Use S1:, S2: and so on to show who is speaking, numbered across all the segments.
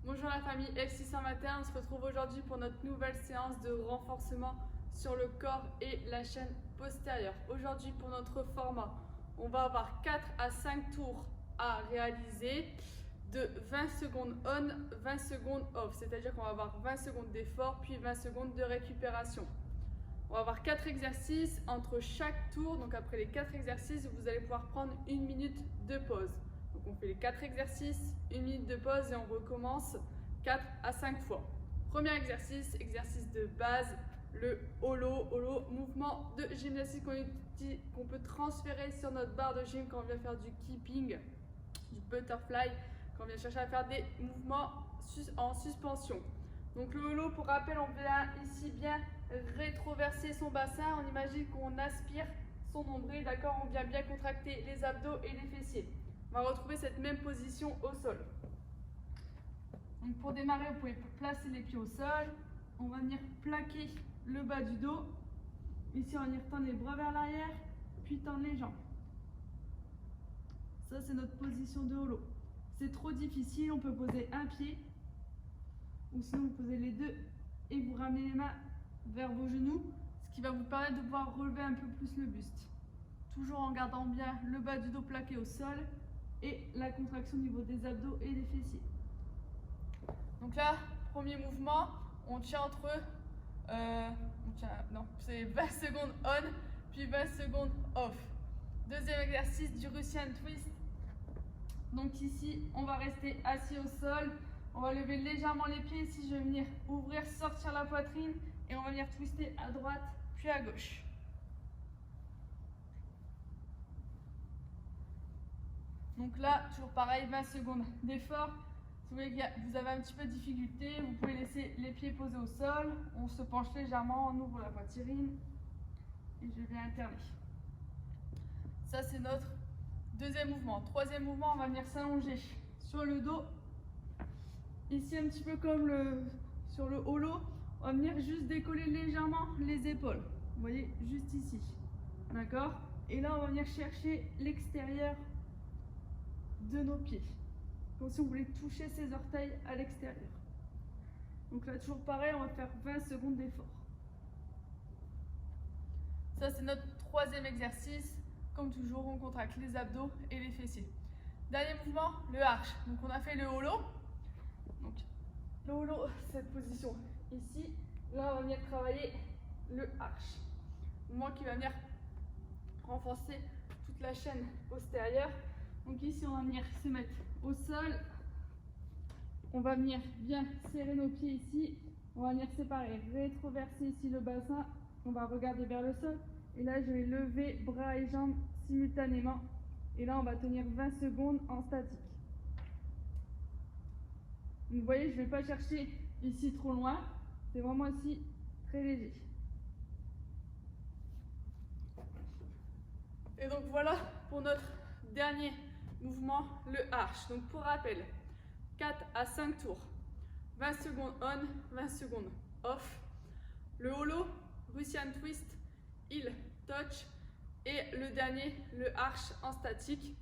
S1: Bonjour la famille F621, on se retrouve aujourd'hui pour notre nouvelle séance de renforcement sur le corps et la chaîne postérieure. Aujourd'hui pour notre format, on va avoir 4 à 5 tours à réaliser de 20 secondes on, 20 secondes off, c'est-à-dire qu'on va avoir 20 secondes d'effort puis 20 secondes de récupération. On va avoir 4 exercices entre chaque tour, donc après les 4 exercices, vous allez pouvoir prendre 1 minute de pause. Donc on fait les 4 exercices, 1 minute de pause et on recommence 4 à 5 fois. Premier exercice, exercice de base, le holo. Holo, mouvement de gymnastique qu'on peut transférer sur notre barre de gym quand on vient faire du keeping, du butterfly, quand on vient chercher à faire des mouvements en suspension. Donc le holo, pour rappel, on vient ici bien rétroverser son bassin. On imagine qu'on aspire son nombril, d'accord? On vient bien contracter les abdos et les fessiers. On va retrouver cette même position au sol. Donc pour démarrer, vous pouvez placer les pieds au sol. On va venir plaquer le bas du dos. Ici, on va venir tendre les bras vers l'arrière, puis tendre les jambes. Ça, c'est notre position de holo. C'est trop difficile, on peut poser un pied, ou sinon vous posez les deux et vous ramenez les mains vers vos genoux, ce qui va vous permettre de pouvoir relever un peu plus le buste. Toujours en gardant bien le bas du dos plaqué au sol et la contraction au niveau des abdos et des fessiers. Donc là, premier mouvement, on tient entre, c'est 20 secondes on, puis 20 secondes off. Deuxième exercice du Russian twist. Donc ici, on va rester assis au sol. On va lever légèrement les pieds. Ici, je vais venir ouvrir, sortir la poitrine et on va venir twister à droite puis à gauche. Donc là, toujours pareil, 20 secondes d'effort. Si vous voyez que vous avez un petit peu de difficulté, vous pouvez laisser les pieds posés au sol. On se penche légèrement, on ouvre la poitrine et je viens alterner. Ça, c'est notre deuxième mouvement. Troisième mouvement, on va venir s'allonger sur le dos. Ici, un petit peu comme sur le holo, on va venir juste décoller légèrement les épaules. Vous voyez, juste ici. D'accord? Et là, on va venir chercher l'extérieur de nos pieds. Comme si on voulait toucher ses orteils à l'extérieur. Donc là, toujours pareil, on va faire 20 secondes d'effort. Ça, c'est notre troisième exercice. Comme toujours, on contracte les abdos et les fessiers. Dernier mouvement, le arch. Donc on a fait le holo. Donc le holo, cette position ici. Là, on va venir travailler le arch. Mouvement qui va venir renforcer toute la chaîne postérieure. Donc ici, on va venir se mettre au sol. On va venir bien serrer nos pieds ici. On va venir séparer, rétroverser ici le bassin. On va regarder vers le sol. Et là, je vais lever bras et jambes simultanément. Et là, on va tenir 20 secondes en statique. Donc, vous voyez, je ne vais pas chercher ici trop loin. C'est vraiment ici très léger. Et donc, voilà pour notre dernier mouvement, le arch. Donc, pour rappel, 4 à 5 tours. 20 secondes on, 20 secondes off. Le holo, Russian twist, heel touch et le dernier, le arch en statique.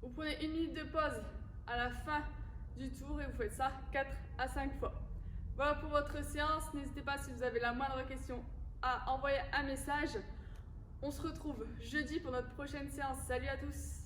S1: Vous prenez 1 minute de pause à la fin du tour et vous faites ça 4 à 5 fois. Voilà pour votre séance. N'hésitez pas, si vous avez la moindre question, à envoyer un message. On se retrouve jeudi pour notre prochaine séance. Salut à tous!